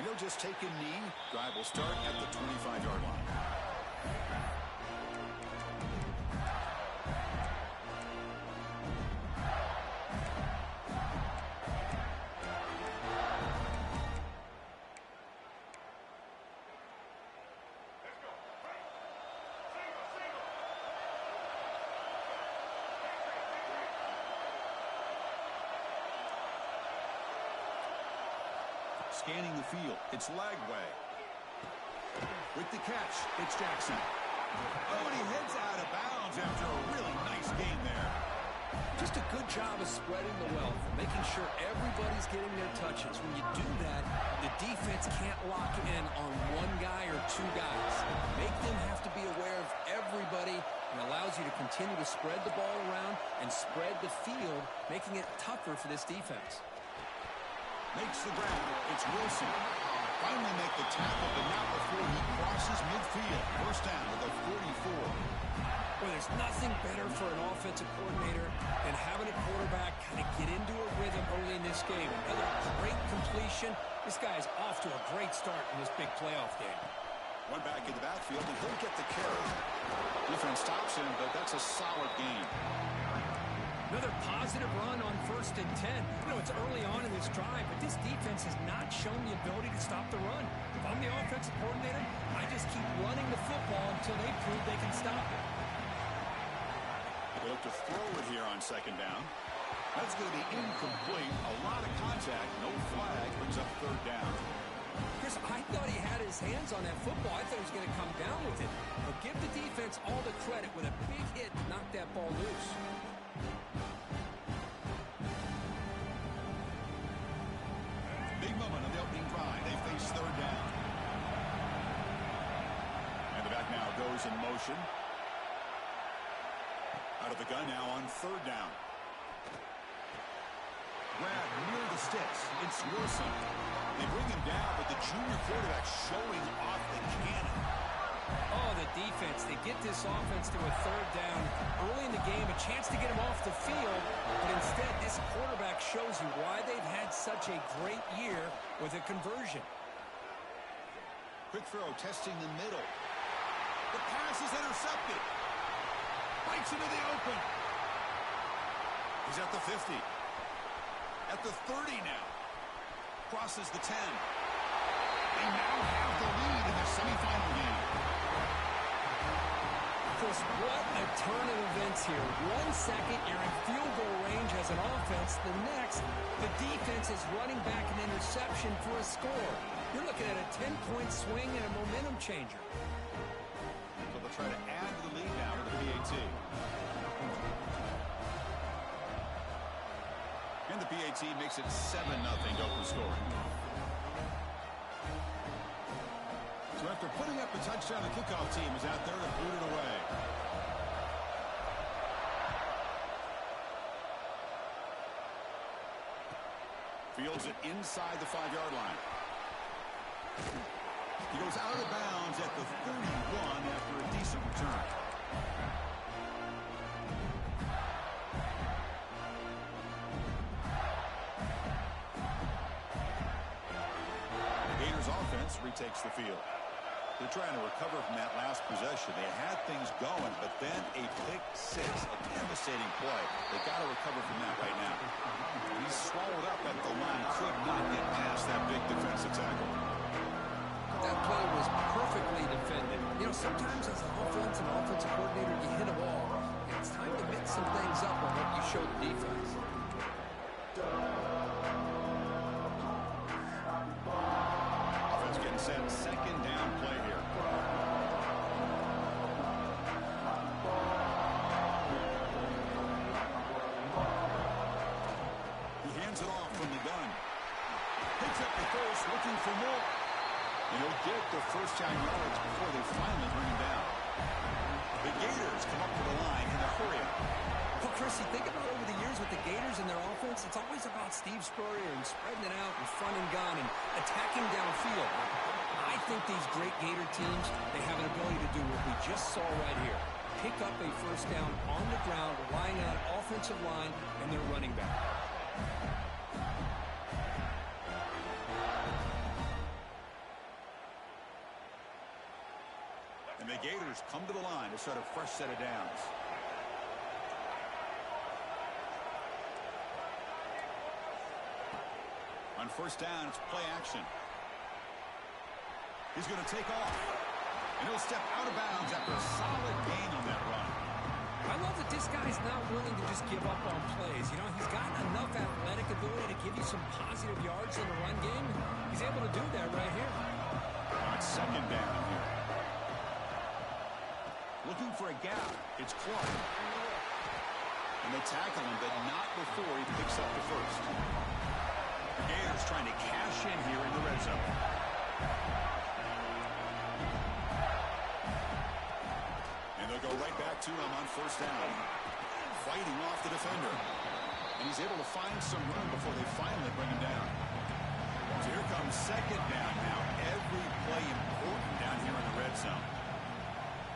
And he'll just take a knee. Drive will start at the 25-yard line. Scanning the field, it's Lagway. With the catch, it's Jackson. Oh, and he heads out of bounds after a really nice game there. Just a good job of spreading the wealth, making sure everybody's getting their touches. When you do that, the defense can't lock in on one guy or two guys. Make them have to be aware of everybody, and allows you to continue to spread the ball around and spread the field, making it tougher for this defense. Makes the grab. It's Wilson. Finally make the tackle, but not before he crosses midfield. First down at the 44. Well, there's nothing better for an offensive coordinator than having a quarterback kind of get into a rhythm early in this game. Another great completion. This guy is off to a great start in this big playoff game. One back in the backfield, and he'll get the carry. Defense stops him, but that's a solid game. Another positive run on 1st and 10. You know, it's early on in this drive, but this defense has not shown the ability to stop the run. If I'm the offensive coordinator, I just keep running the football until they prove they can stop it. They look to throw it here on 2nd down. That's going to be incomplete. A lot of contact, no flag, brings up 3rd down. Chris, I thought he had his hands on that football. I thought he was going to come down with it. But give the defense all the credit with a big hit to knock that ball loose. Big moment of the opening drive. They face 3rd down. And the back now goes in motion. Out of the gun now on 3rd down. Grab near the sticks. It's Wilson. They bring him down, but the junior quarterback showing off the cannon. Oh, the defense. They get this offense to a 3rd down early in the game, a chance to get him off the field, but instead this quarterback shows you why they've had such a great year with a conversion. Quick throw, testing the middle. The pass is intercepted. Bites into the open. He's at the 50. At the 30 now. Crosses the 10. They now have the lead in the semifinal game. Chris, what a turn of events here. 1 second, you're in field goal range as an offense. The next, the defense is running back an interception for a score. You're looking at a 10-point swing and a momentum changer. So they'll try to add to the lead now with the PAT. And the PAT makes it 7-0 open scoring. So after putting up a touchdown, the kickoff team is out there to boot it away. Fields it inside the 5-yard line. He goes out of the bounds at the 31 after a decent return. Gators offense retakes the field. They're trying to recover from that last possession. They had things going, but then a pick 6, a devastating play. They got to recover from that right now. He's swallowed up at the line. Could not get past that big defensive tackle. That play was perfectly defended. You know, sometimes as an offensive coordinator, you hit a wall. It's time to mix some things up on what you show the defense. Offense getting set. 2nd down play here. He hands it off from the gun. Picks up the first, looking for more. And he'll get the first down yards before they finally bring him down. The Gators come up to the line in a hurry. Well, Chris, you think about over the years with the Gators and their offense, it's always about Steve Spurrier and spreading it out and front and gun and attacking downfield. I think these great Gator teams, they have an ability to do what we just saw right here. Pick up a first down on the ground, relying on an offensive line and their running back. And the Gators come to the line to start a fresh set of downs. On first down, it's play action. He's going to take off. And he'll step out of bounds after a solid gain on that run. I love that this guy's not willing to just give up on plays. You know, he's got enough athletic ability to give you some positive yards in the run game. He's able to do that right here. On second down here. Looking for a gap. It's Clark. And they tackle him, but not before he picks up the first. The Gators trying to cash in here in the red zone. And they'll go right back to him on first down. Fighting off the defender. And he's able to find some room before they finally bring him down. So here comes second down now. Every play important down here in the red zone.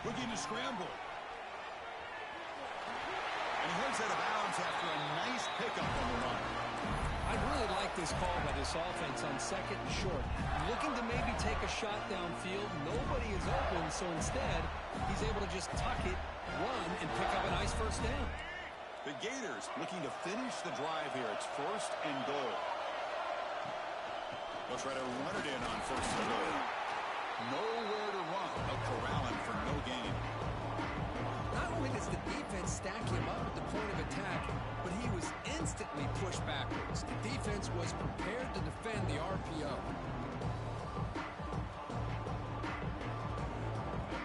Looking to scramble. And he heads out of bounds after a nice pickup on the run. I really like this call by this offense on second and short. Looking to maybe take a shot downfield. Nobody is open, so instead, he's able to just tuck it, run, and pick up a nice first down. The Gators looking to finish the drive here. It's first and goal. They'll try to run it in on first and goal. Nowhere to run. They'll corral him for no gain. Not only does the defense stack him up at the point of attack, but he was instantly pushed backwards. The defense was prepared to defend the RPO.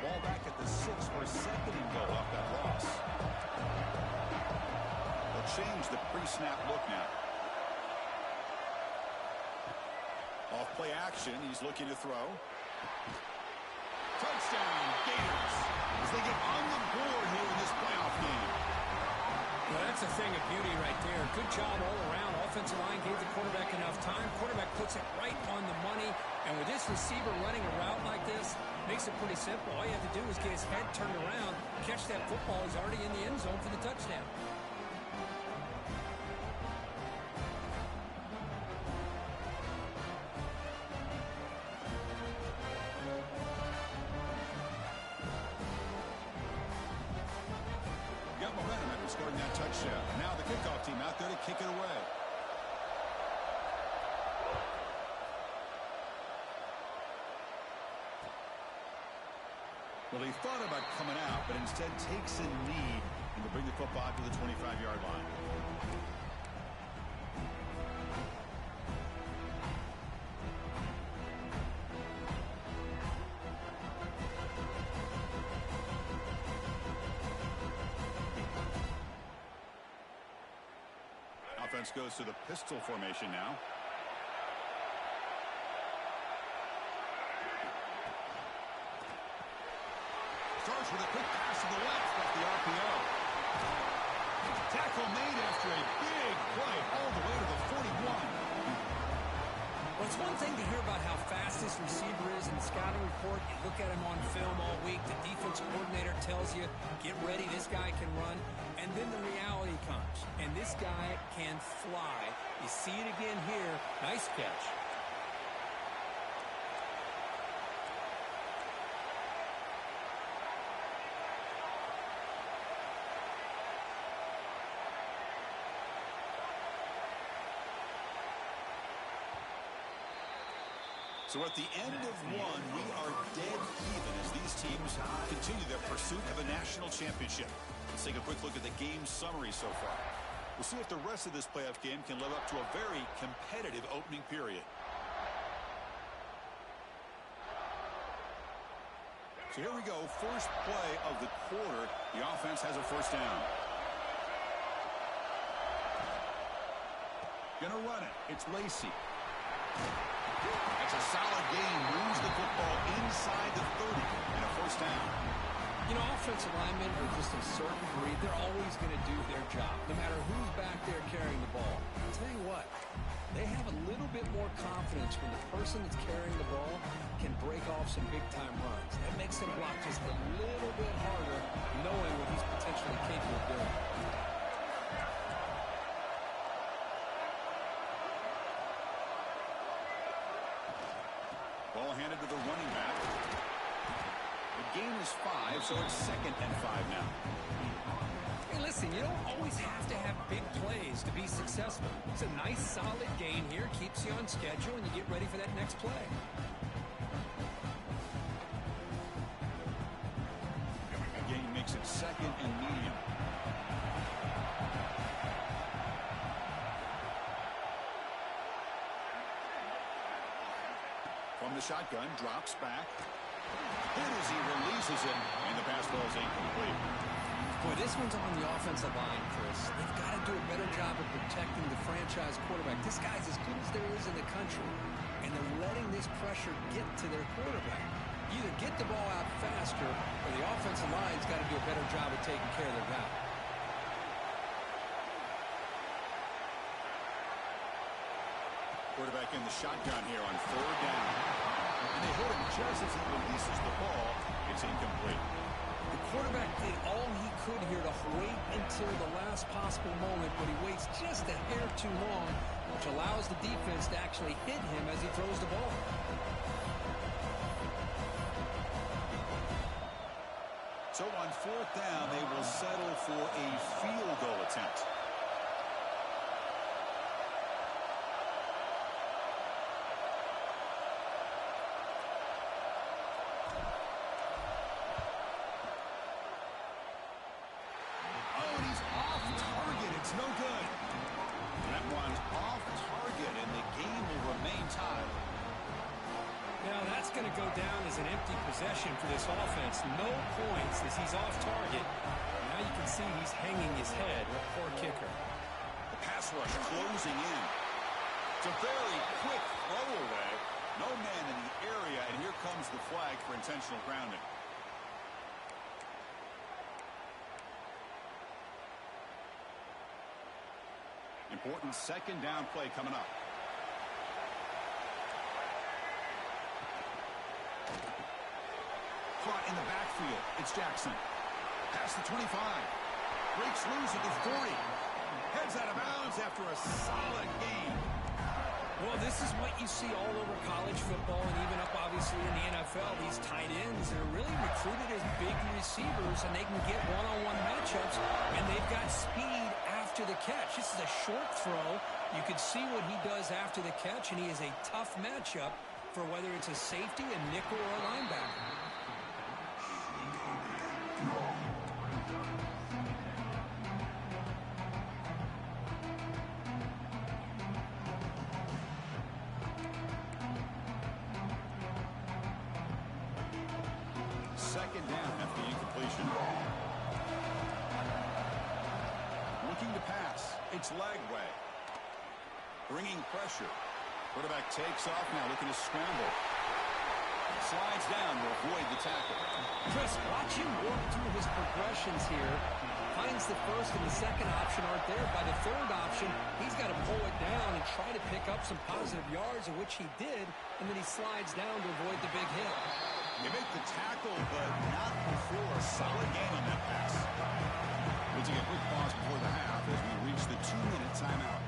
Ball back at the 6 for second and goal off that loss. They'll change the pre-snap look now. Off play action, he's looking to throw. Touchdown, Gators, as they get on the board here in this playoff game. Well, that's a thing of beauty right there. Good job all around. Offensive line gave the quarterback enough time. Quarterback puts it right on the money. And with this receiver running a route like this, makes it pretty simple. All you have to do is get his head turned around, catch that football. He's already in the end zone for the touchdown. Got momentum after scoring that touchdown. Now the kickoff team out there to kick it away. Well, he thought about coming out, but instead takes a knee and will bring the football to the 25-yard line. Offense goes to the pistol formation now. Starts with a quick pass to the left off the RPO. Tackle made after a big play all the way to the 41. Well, it's one thing to hear about how fast this receiver is in the scouting report. You look at him on film all week. The defensive coordinator tells you, get ready, this guy can run. And then the reality comes. And this guy can fly. You see it again here. Nice catch. So at the end of one, we are dead even as these teams continue their pursuit of a national championship. Let's take a quick look at the game summary so far. We'll see if the rest of this playoff game can live up to a very competitive opening period. So here we go, first play of the quarter. The offense has a first down. Gonna run it. It's Lacey. That's a solid gain. Moves the football inside the 30 and a first down. You know, offensive linemen are just a certain breed. They're always going to do their job, no matter who's back there carrying the ball. I'll tell you what, they have a little bit more confidence when the person that's carrying the ball can break off some big-time runs. That makes them block just a little bit harder, knowing what he's potentially capable of doing. Ball handed to the running back. The gain is 5, so it's 2nd and 5 now. Hey, listen, you don't always have to have big plays to be successful. It's a nice, solid gain here, keeps you on schedule, and you get ready for that next play. The gain makes it 2nd and medium. From the shotgun, drops back. Hit as he releases it, and the pass ball is incomplete. Boy, this one's on the offensive line, Chris. They've got to do a better job of protecting the franchise quarterback. This guy's as good as there is in the country, and they're letting this pressure get to their quarterback. Either get the ball out faster, or the offensive line's got to do a better job of taking care of their guy. Quarterback in the shotgun here on 4th down. And they hit him just as he releases the ball. It's incomplete. The quarterback did all he could here to wait until the last possible moment, but he waits just a hair too long, which allows the defense to actually hit him as he throws the ball. So on 4th down, they will settle for a field goal attempt. No good. That one's off target, and the game will remain tied. Now that's going to go down as an empty possession for this offense. No points as he's off target. Now you can see he's hanging his head. What a poor kicker. The pass rush closing in. It's a very quick throw away. No man in the area, and here comes the flag for intentional grounding. Important 2nd down play coming up. Caught in the backfield. It's Jackson. Past the 25. Breaks loose at the 40. Heads out of bounds after a solid game. Well, this is what you see all over college football and even up, obviously, in the NFL. These tight ends that are really recruited as big receivers, and they can get one-on-one matchups, and they've got speed after the catch. This is a short throw. You can see what he does after the catch, and he is a tough matchup for whether it's a safety, a nickel, or a linebacker. Second down after the incompletion. Looking to pass. It's Lagway. Bringing pressure. Quarterback takes off now, looking to scramble. Slides down to avoid the tackle. Chris, watch him work through his progressions here. Finds the first and the second option aren't there. By the third option, he's got to pull it down and try to pick up some positive yards, of which he did, and then he slides down to avoid the big hit. They make the tackle, but not before a solid gain on that pass. We'll take a quick pause before the half as we reach the 2-minute timeout.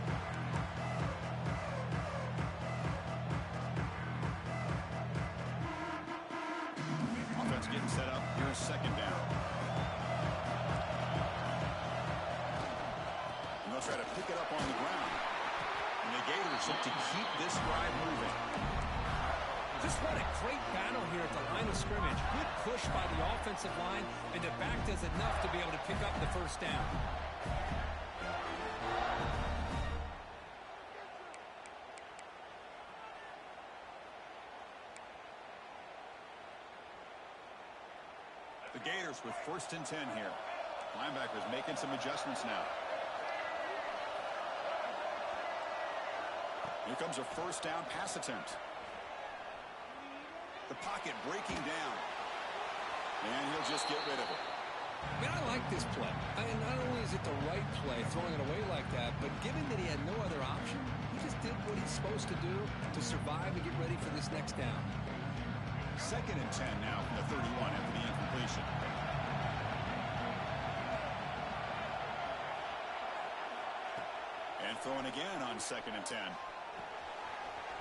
Offense getting set up. Here's 2nd down. And they'll try to pick it up on the ground. And the Gators look to keep this drive moving. Just what a great battle here at the line of scrimmage. Good push by the offensive line, and the back does enough to be able to pick up the first down. The Gators with 1st and 10 here. Linebackers making some adjustments now. Here comes a 1st down pass attempt. The pocket breaking down. And he'll just get rid of it. I mean, I like this play. I mean, not only is it the right play, throwing it away like that, but given that he had no other option, he just did what he's supposed to do to survive and get ready for this next down. 2nd and 10 now from the 31 after the incompletion. And throwing again on 2nd and 10.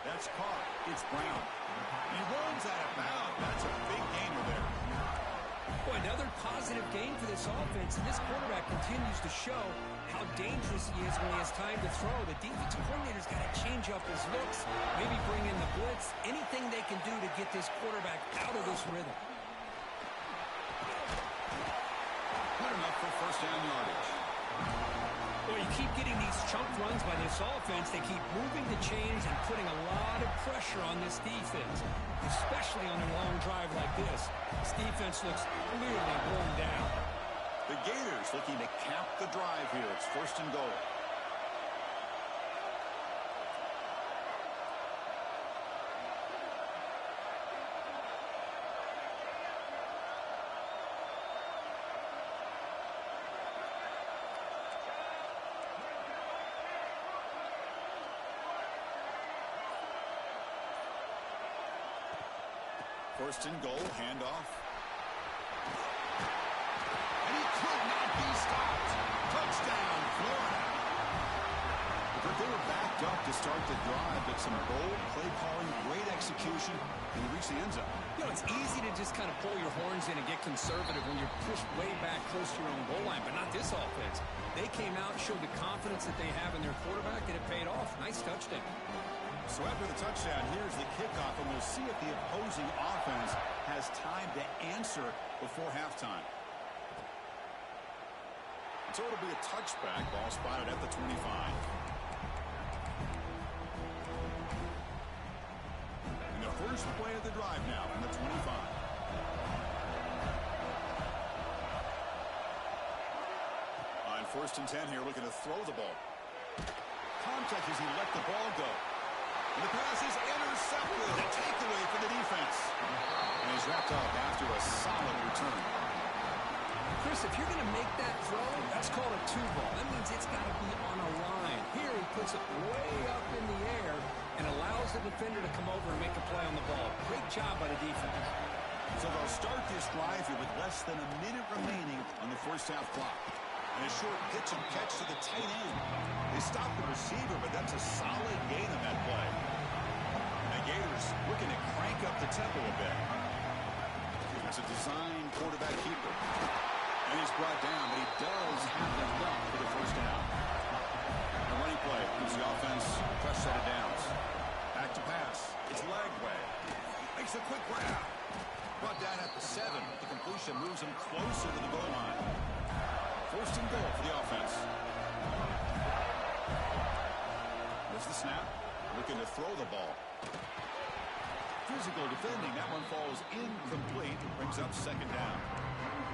That's caught. It's Brown. He runs out of bounds. That's a big gainer there. game for this offense, and this quarterback continues to show how dangerous he is when he has time to throw. The defensive coordinator's got to change up his looks, maybe bring in the blitz, anything they can do to get this quarterback out of this rhythm. Good enough for first down yardage. Well, you keep getting these chunk runs by this offense. They keep moving the chains and putting a lot of pressure on this defense, especially on a long drive like this. This defense looks clearly worn down. The Gators looking to cap the drive here. It's first and goal. First and goal, handoff. And he could not be stopped. Touchdown, Florida. But they were backed up to start the drive, but some bold play calling, great execution, and he reached the end zone. You know, it's easy to just kind of pull your horns in and get conservative when you're pushed way back close to your own goal line, but not this offense. They came out, showed the confidence that they have in their quarterback, and it paid off. Nice touchdown. So after the touchdown, here's the kickoff, and we'll see if the opposing offense has time to answer before halftime. So it'll be a touchback, ball spotted at the 25. And the first play of the drive now from the 25. On first and 10 here, looking to throw the ball. Contact as he let the ball go. And the pass is intercepted. A takeaway for the defense. And he's wrapped up after a solid return. Chris, if you're going to make that throw, that's called a two-ball. That means it's got to be on a line. Here he puts it way up in the air and allows the defender to come over and make a play on the ball. Great job by the defense. So they'll start this drive here with less than a minute remaining on the first half clock. And a short pitch and catch to the tight end. They stop the receiver, but that's a solid gain on that play. And the Gators looking to crank up the tempo a bit. It's a design quarterback keeper. And he's brought down, but he does have the dump for the first down. The running play gives the offense a fresh set of downs. Back to pass. It's Lagway. Makes a quick grab. Brought down at the 7. The completion moves him closer to the goal line. First and goal for the offense. There's the snap. Looking to throw the ball. Physical defending. That one falls incomplete. Brings up second down.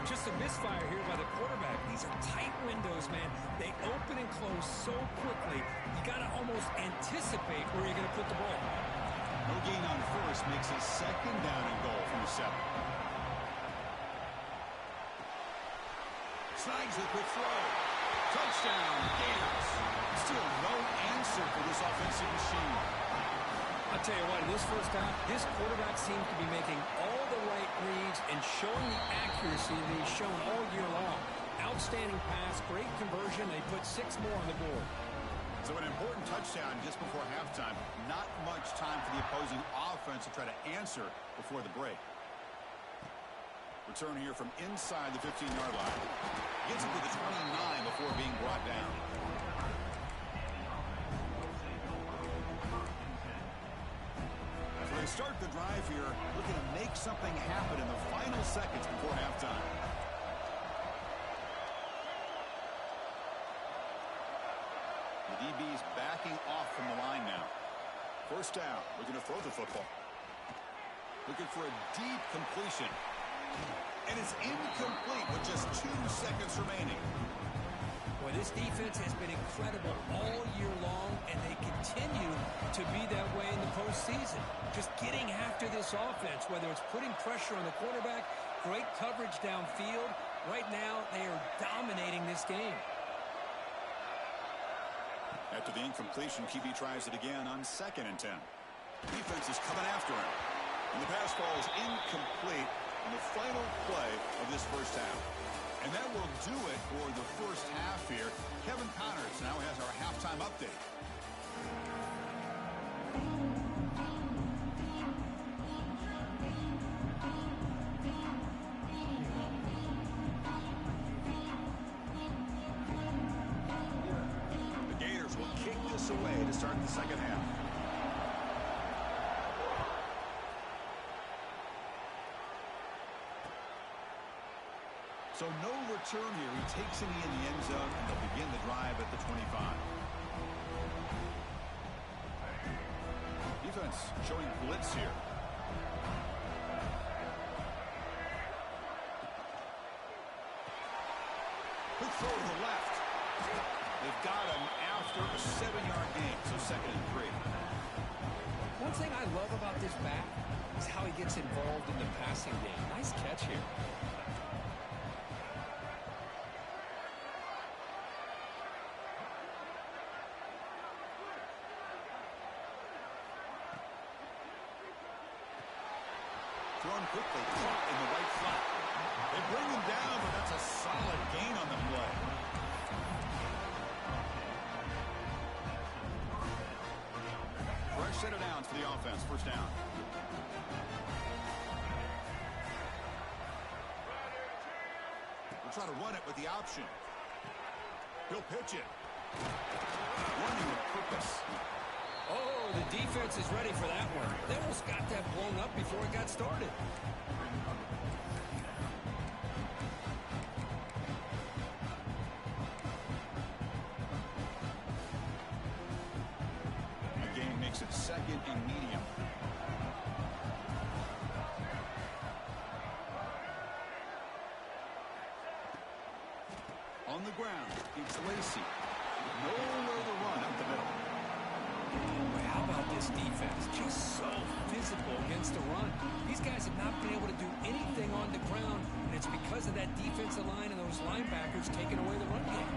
Just a misfire here by the quarterback. These are tight windows, man. They open and close so quickly. You got to almost anticipate where you're going to put the ball. No gain on first makes a second down and goal from the 7. Snags the quick throw. Touchdown, Gators. Still no answer for this offensive machine. I'll tell you what, in this first half, this quarterback seems to be making all the right reads and showing the accuracy that he's shown all year long. Outstanding pass, great conversion. They put 6 more on the board. So an important touchdown just before halftime. Not much time for the opposing offense to try to answer before the break. Return here from inside the 15-yard line. Gets it to the 29 before being brought down. So they start the drive here, looking to make something happen in the final seconds before halftime. The DB's backing off from the line now. First down, looking to throw the football. Looking for a deep completion. And it's incomplete with just 2 seconds remaining. Boy, this defense has been incredible all year long, and they continue to be that way in the postseason. Just getting after this offense, whether it's putting pressure on the quarterback, great coverage downfield. Right now, they are dominating this game. After the incompletion, QB tries it again on 2nd and 10. Defense is coming after him. And the pass ball is incomplete in the final play of this first half. And that will do it for the first half here. Kevin Connors now has our halftime update. minutes away to start the second half. So no return here. He takes it in the end zone, and they'll begin the drive at the 25. Defense showing blitz here. Quick throw to the left. They've got him after a 7-yard gain, so 2nd and 3. One thing I love about this back is how he gets involved in the passing game. Nice catch here. Thrown quickly, caught in the right flat. They bring him down, but that's a solid gain on the play. Fresh set of downs for the offense. First down. We'll try to run it with the option. He'll pitch it. Running with purpose. Oh, the defense is ready for that one. They almost got that blown up before it got started. The game makes it 2nd and medium. On the ground, it's Lacy. Nowhere to run up the middle. How about this defense? Just so physical against the run. These guys have not been able to do anything on the ground, and it's because of that defensive line and those linebackers taking away the run game.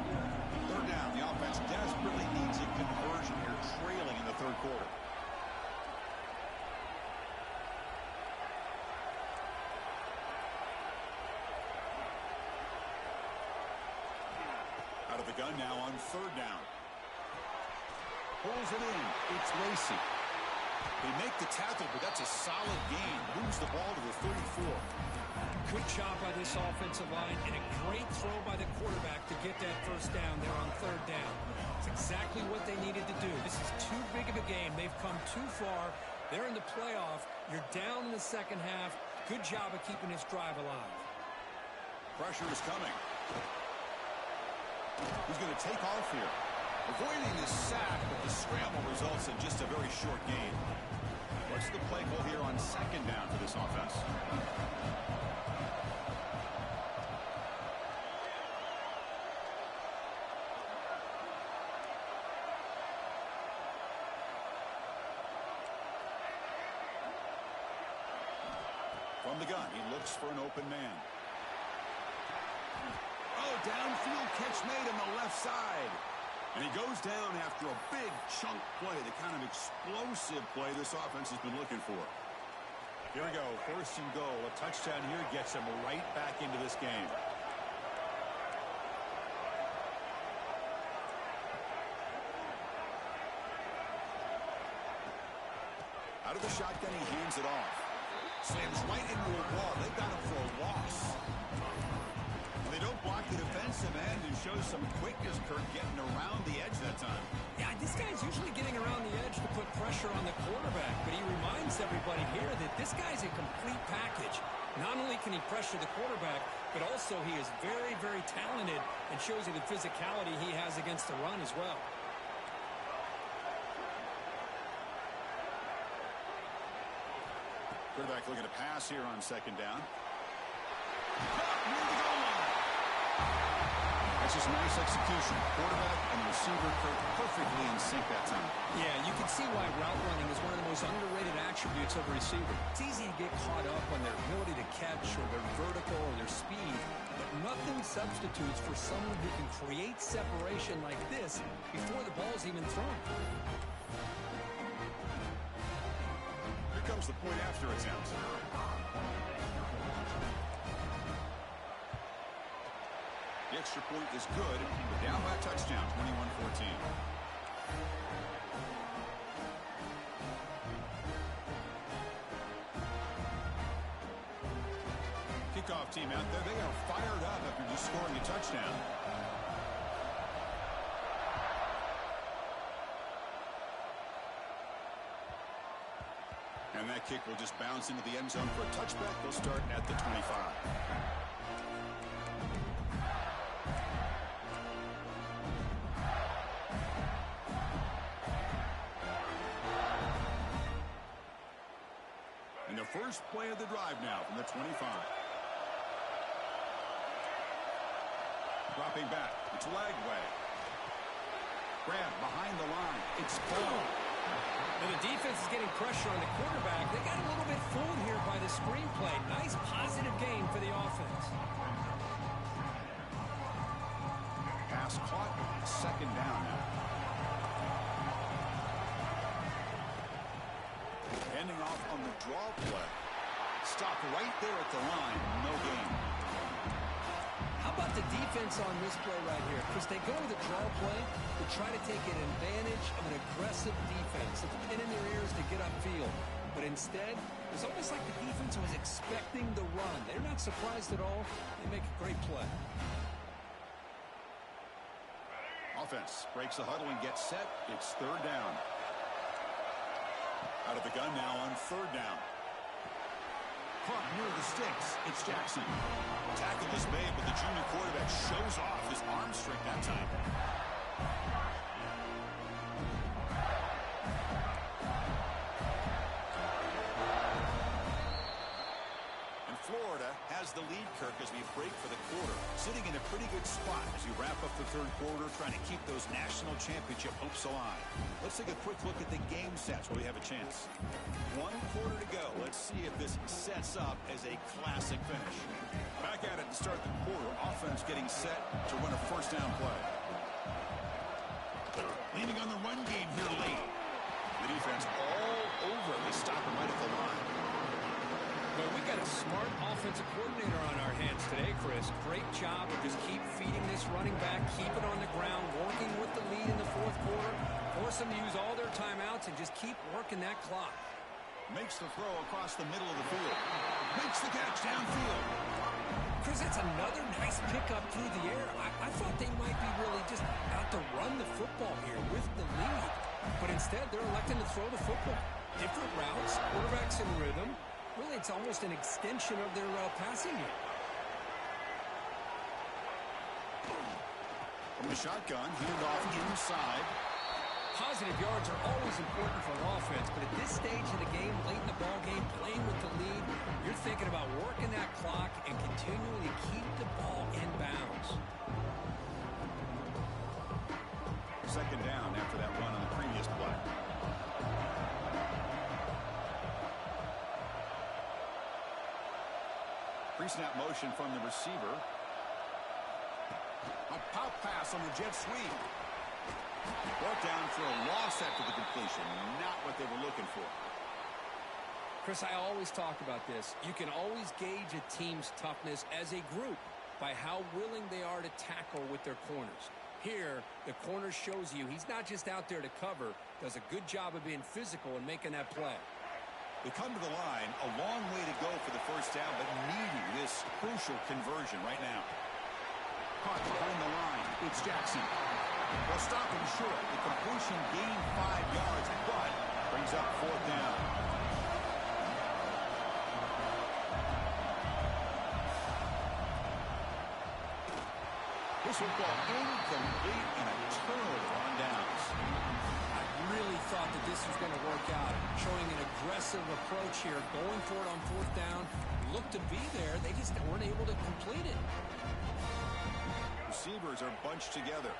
3rd down. The offense desperately needs a conversion here, trailing in the 3rd quarter. Out of the gun now on 3rd down. Pulls it in. It's Lacy. They make the tackle, but that's a solid gain. Moves the ball to the 34. Good job by this offensive line, and a great throw by the quarterback to get that first down there on 3rd down. It's exactly what they needed to do. This is too big of a game. They've come too far. They're in the playoff. You're down in the second half. Good job of keeping this drive alive. Pressure is coming. He's going to take off here. Avoiding this sack, but the scramble results in just a very short gain. What's the play call here on 2nd down for this offense? From the gun, he looks for an open man. Oh, downfield catch made on the left side. And he goes down after a big chunk play, the kind of explosive play this offense has been looking for. Here we go, 1st and goal. A touchdown here gets him right back into this game. Out of the shotgun, he hands it off. Slams right into a wall. They've got him for a loss. They don't block the defensive end and show some quickness, Kirk, getting around the edge that time. Yeah, this guy's usually getting around the edge to put pressure on the quarterback, but he reminds everybody here that this guy's a complete package. Not only can he pressure the quarterback, but also he is very, very talented and shows you the physicality he has against the run as well. Quarterback looking to pass here on 2nd down. That's just nice execution. Quarterback and the receiver perfectly in sync that time. Yeah, you can see why route running is one of the most underrated attributes of a receiver. It's easy to get caught up on their ability to catch or their vertical or their speed, but nothing substitutes for someone who can create separation like this before the ball's even thrown. Here comes the point after attempt. The extra point is good. We're down by a touchdown, 21-14. Kickoff team out there. They are fired up after just scoring a touchdown. That kick will just bounce into the end zone for a touchback. They'll start at the 25. And the first play of the drive now from the 25. Dropping back. It's Lagway. Grab behind the line. It's full. And the defense is getting pressure on the quarterback. They got a little bit fooled here by the screenplay. Nice positive gain for the offense. Pass caught. Second down now. Ending off on the draw play. Stop right there at the line. No gain. How about the defense on this play right here? Because they go with a draw play to try to take an advantage of an aggressive defense. It's a pin in their ears to get upfield. But instead, it's almost like the defense was expecting the run. They're not surprised at all. They make a great play. Offense breaks the huddle and gets set. It's third down. Out of the gun now on third down. Caught near the sticks. It's Jackson. Tackle is made, but the junior quarterback shows off his arm strength that time. And Florida has the lead, Kirk, as we break for the quarter. Sitting in a pretty good spot as you wrap up the third quarter, trying to keep those national championship hopes alive. Let's take a quick look at the game stats where we have a chance. 1 quarter to go. Let's see if this sets up as a classic finish. Back at it to start the quarter. Offense getting set to run a first down play. Leaning on the run game here late. The defense all over. They stop him right at the line. Well, we got a smart offensive coordinator on our hands today, Chris. Great job of just keep feeding this running back, keep it on the ground, working with the lead in the fourth quarter, force them to use all their timeouts, and just keep working that clock. Makes the throw across the middle of the field. Makes the catch downfield. Chris, that's another nice pickup through the air. I thought they might be really just out to run the football here with the lead. But instead, they're electing to throw the football. Different routes, quarterbacks in rhythm. Really, it's almost an extension of their passing game. From the shotgun, handoff inside. Positive yards are always important for an offense, but at this stage of the game, late in the ball game, playing with the lead, you're thinking about working that clock and continuing to keep the ball in bounds. Second down after that run on the previous play. Pre-snap motion from the receiver. A pop pass on the jet sweep. Brought down for a loss after the completion. Not what they were looking for. Chris, I always talk about this. You can always gauge a team's toughness as a group by how willing they are to tackle with their corners. Here, the corner shows you he's not just out there to cover, does a good job of being physical and making that play. They come to the line, a long way to go for the first down, but needing this crucial conversion right now. Caught behind the line. It's Jackson. They'll stop him short. The completion gained 5 yards, but brings up fourth down. This football incomplete and a turnover on downs. I really thought that this was going to work out. Showing an aggressive approach here, going for it on fourth down. Looked to be there. They just weren't able to complete it. Receivers are bunched together.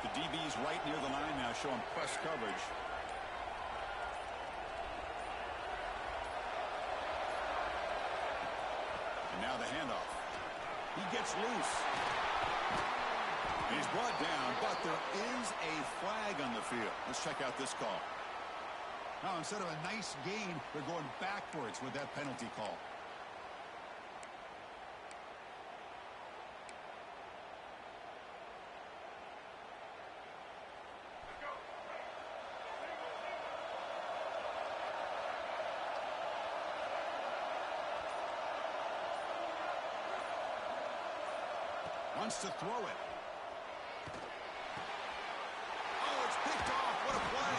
The DB's right near the line now, showing press coverage. And now the handoff. He gets loose. He's brought down, but there is a flag on the field. Let's check out this call. Now, instead of a nice gain, they're going backwards with that penalty call. Wants to throw it. Oh, it's picked off. What a play.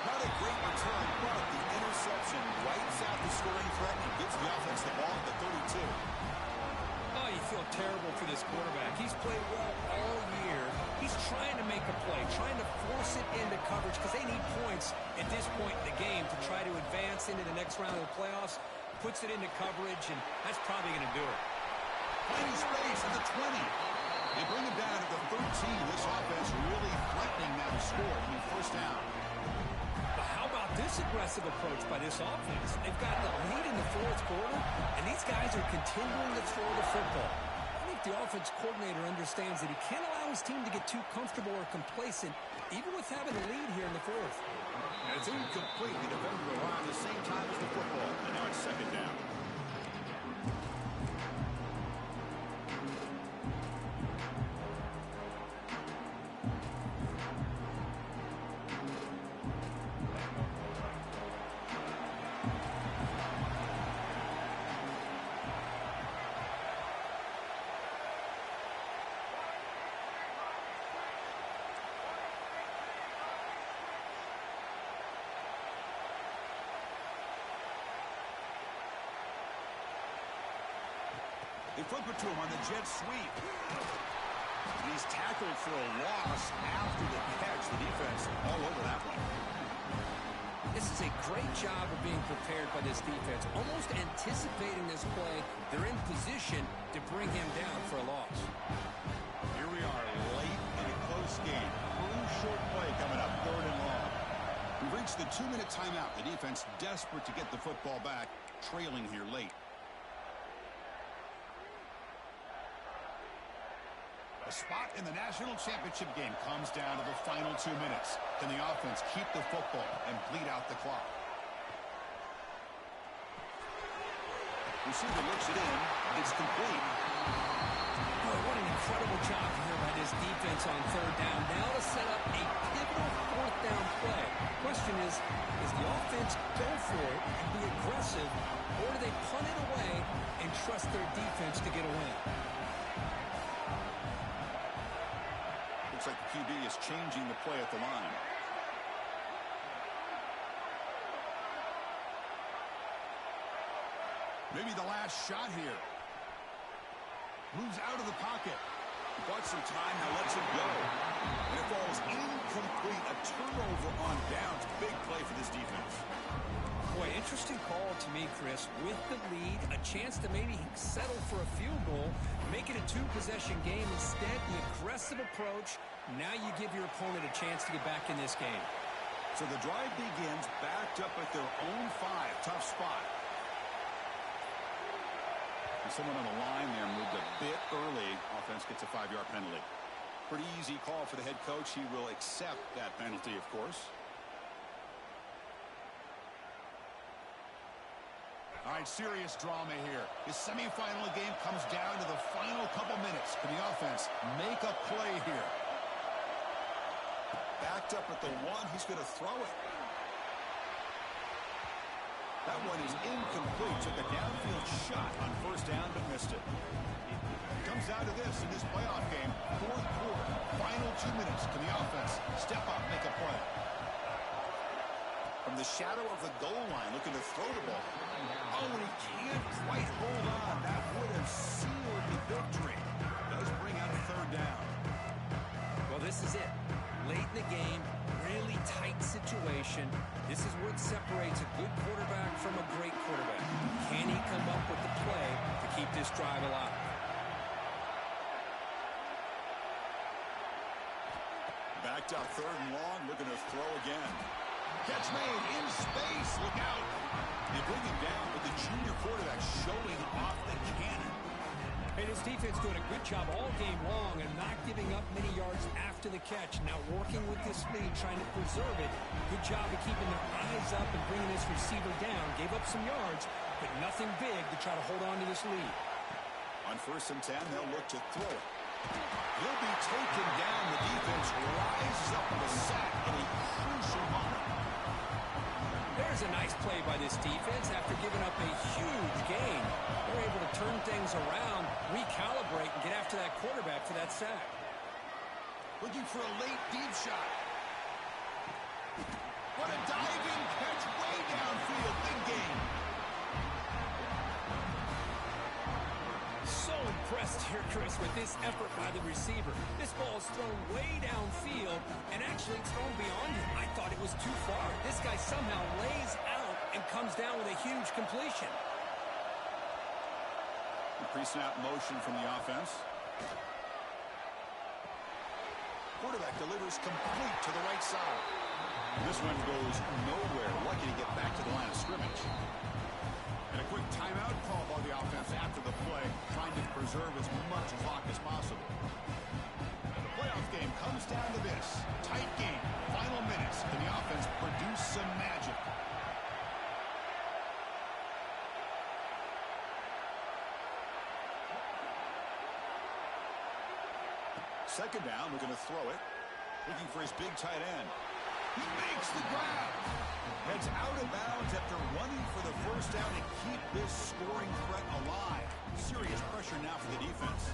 Not a great return, but the interception wipes out the scoring threat and gives the offense the ball at the 32. Oh, you feel terrible for this quarterback. He's played well all year. He's trying to make a play, trying to force it into coverage because they need points at this point in the game to try to advance into the next round of the playoffs. Puts it into coverage, and that's probably going to do it. Finding space at the 20. They bring it down to the 13. This offense really threatening now to score on the first down. But how about this aggressive approach by this offense? They've got the lead in the fourth quarter, and these guys are continuing to throw the football. I think the offense coordinator understands that he can't allow his team to get too comfortable or complacent, even with having a lead here in the fourth. And it's incomplete. The defender arrived at the same time as the football, and now it's second down. They flip it to him on the jet sweep. And he's tackled for a loss after the catch. The defense all over that one. This is a great job of being prepared by this defense. Almost anticipating this play, they're in position to bring him down for a loss. Here we are late in a close game. Short play coming up, third and long. We've reached the 2-minute timeout. The defense desperate to get the football back, trailing here late. A spot in the national championship game comes down to the final 2 minutes. Can the offense keep the football and bleed out the clock? Receiver looks it in. It's complete. Boy, what an incredible job here by this defense on third down. Now to set up a pivotal fourth down play. Question is the offense go for it and be aggressive, or do they punt it away and trust their defense to get a win? Looks like the QB is changing the play at the line. Maybe the last shot here. Moves out of the pocket. Bought some time, now lets it go. And it falls incomplete. A turnover on downs. Big play for this defense. Boy, interesting call to me, Chris. With the lead, a chance to maybe settle for a field goal, make it a two-possession game. Instead, the aggressive approach. Now you give your opponent a chance to get back in this game. So the drive begins backed up at their own 5. Tough spot. And someone on the line there moved a bit early. Offense gets a 5-yard penalty. Pretty easy call for the head coach. He will accept that penalty, of course. All right, serious drama here. The semifinal game comes down to the final couple minutes. Can the offense make a play here? Backed up at the 1. He's going to throw it. That one is incomplete. Took a downfield shot on first down, but missed it. Comes down to this in this playoff game. Fourth quarter, final 2 minutes. Can the offense step up, make a play? From the shadow of the goal line, looking to throw the ball. Oh, and he can't quite hold on. That would have sealed the victory. Does bring out a third down. Well, this is it. Late in the game, really tight situation. This is what separates a good quarterback from a great quarterback. Can he come up with the play to keep this drive alive? Backed up third and long, looking to throw again. Catch made in space. Look out. They bring him down, but the junior quarterback showing off the cannon. And his defense doing a good job all game long and not giving up many yards after the catch. Now working with this lead, trying to preserve it. Good job of keeping their eyes up and bringing this receiver down. Gave up some yards, but nothing big to try to hold on to this lead. On 1st and 10, they'll look to throw it. He'll be taken down. The defense rises up with a sack in a crucial moment. There's a nice play by this defense after giving up a huge gain. They're able to turn things around, recalibrate, and get after that quarterback for that sack. Looking for a late deep shot. What a diving catch way downfield, big gain. So impressed here, Chris, with this effort by the receiver. This ball is thrown way downfield, and actually it's thrown beyond him. I thought it was too far. This guy somehow lays out and comes down with a huge completion. Pre-snap motion from the offense. Quarterback delivers complete to the right side. This one goes nowhere. Lucky to get back to the line of scrimmage. And a quick timeout call by the offense after the play, trying to preserve as much clock as possible. And the playoff game comes down to this. Tight game, final minutes. Can the offense produce some magic? Second down, we're going to throw it. Looking for his big tight end. He makes the grab. Heads out of bounds after running for the first down to keep this scoring threat alive. Serious pressure now for the defense.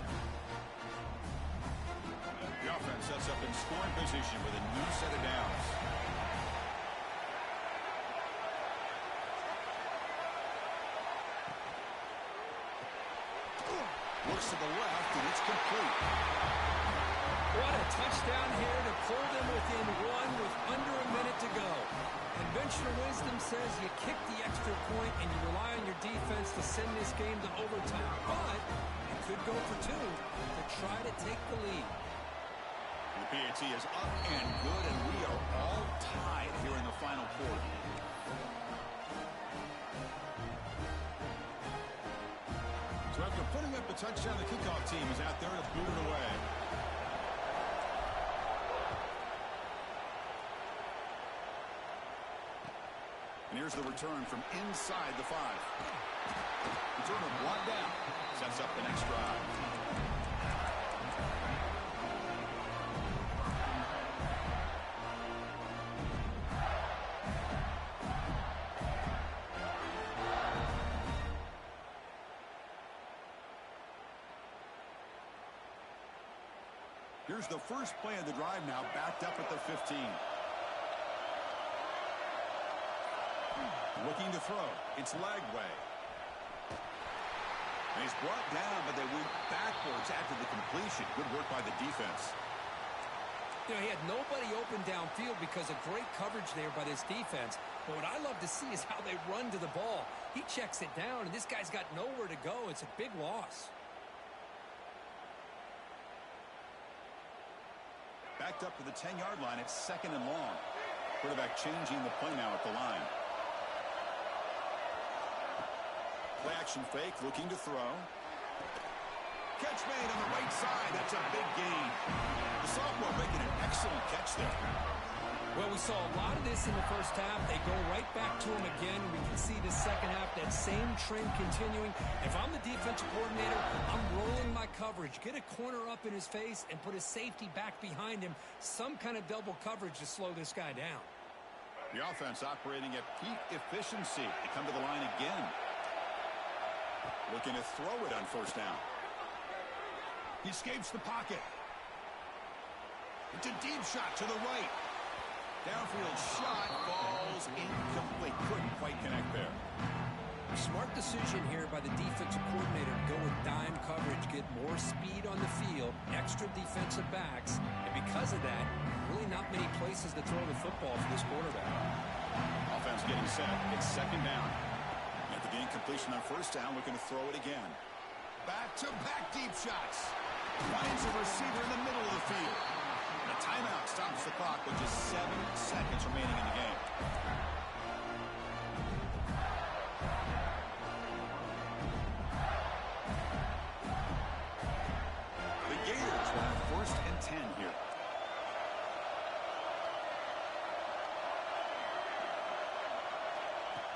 The offense sets up in scoring position with a new set of downs. Looks to the left, and it's complete. What a touchdown here to pull them within one with under a minute to go. Conventional wisdom says you kick the extra point and you rely on your defense to send this game to overtime. But it could go for two to try to take the lead. The PAT is up and good, and we are all tied here in the final quarter. So after putting up a touchdown, the kickoff team is out there to boot it away. And here's the return from inside the 5. Return of one down. Sets up the next drive. Here's the first play of the drive now, backed up at the 15. Looking to throw. It's Lagway. And he's brought down, but they went backwards after the completion. Good work by the defense. You know, he had nobody open downfield because of great coverage there by this defense. But what I love to see is how they run to the ball. He checks it down, and this guy's got nowhere to go. It's a big loss. Backed up to the 10-yard line. It's second and long. Quarterback changing the play now at the line. Play action fake, looking to throw. Catch made on the right side. That's a big gain. The sophomore making an excellent catch there. Well, we saw a lot of this in the first half. They go right back to him again. We can see the second half, that same trend continuing. If I'm the defensive coordinator, I'm rolling my coverage. Get a corner up in his face and put a safety back behind him. Some kind of double coverage to slow this guy down. The offense operating at peak efficiency. They come to the line again. Looking to throw it on first down. He escapes the pocket. It's a deep shot to the right. Downfield shot falls incomplete. Couldn't quite connect there. Smart decision here by the defensive coordinator to go with dime coverage, get more speed on the field, extra defensive backs, and because of that, really not many places to throw the football for this quarterback. Offense getting set. It's second down. After the incompletion on first down, we're going to throw it again. Back-to-back deep shots. Finds a receiver in the middle of the field. And a timeout stops the clock with just 7 seconds remaining in the game. The Gators will have first and 10 here.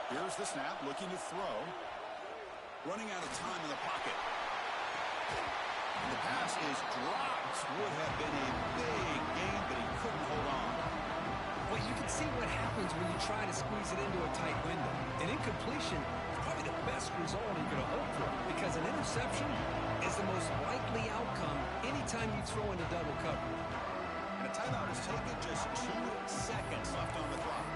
Here's the snap, looking to throw. Running out of time in the pocket. And the pass is dropped. Would have been a big gain, but he couldn't hold on. Well, you can see what happens when you try to squeeze it into a tight window. An incompletion is probably the best result you could have hoped for, because an interception is the most likely outcome anytime you throw into double cover. And a timeout is taken, just 2 seconds left on the clock.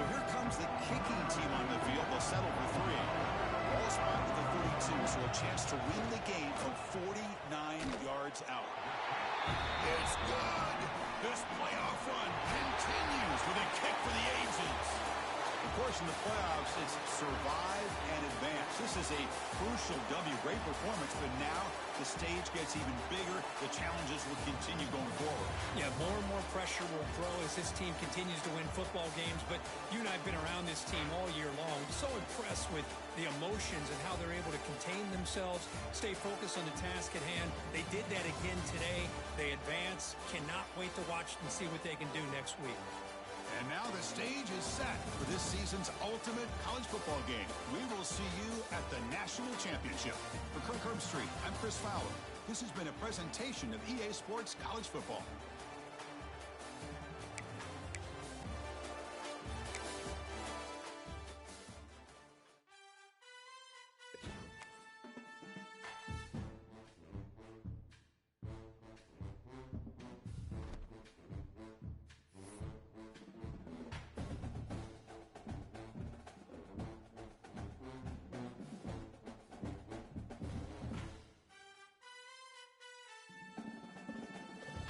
So here comes the kicking team on the field. They'll settle for 3. Ball spot at the 42, so a chance to win the game from 49 yards out. It's good. This playoff run continues with a kick for the Agents. Of course, in the playoffs, it's survive and advance. This is a crucial W. Great performance, but now the stage gets even bigger. The challenges will continue going forward. Yeah, more and more pressure will grow as this team continues to win football games. But you and I have been around this team all year long. So impressed with the emotions and how they're able to contain themselves, stay focused on the task at hand. They did that again today. They advance. Cannot wait to watch and see what they can do next week. And now the stage is set for this season's ultimate college football game. We will see you at the National Championship. For Kirk Herbstreit, I'm Chris Fowler. This has been a presentation of EA Sports College Football.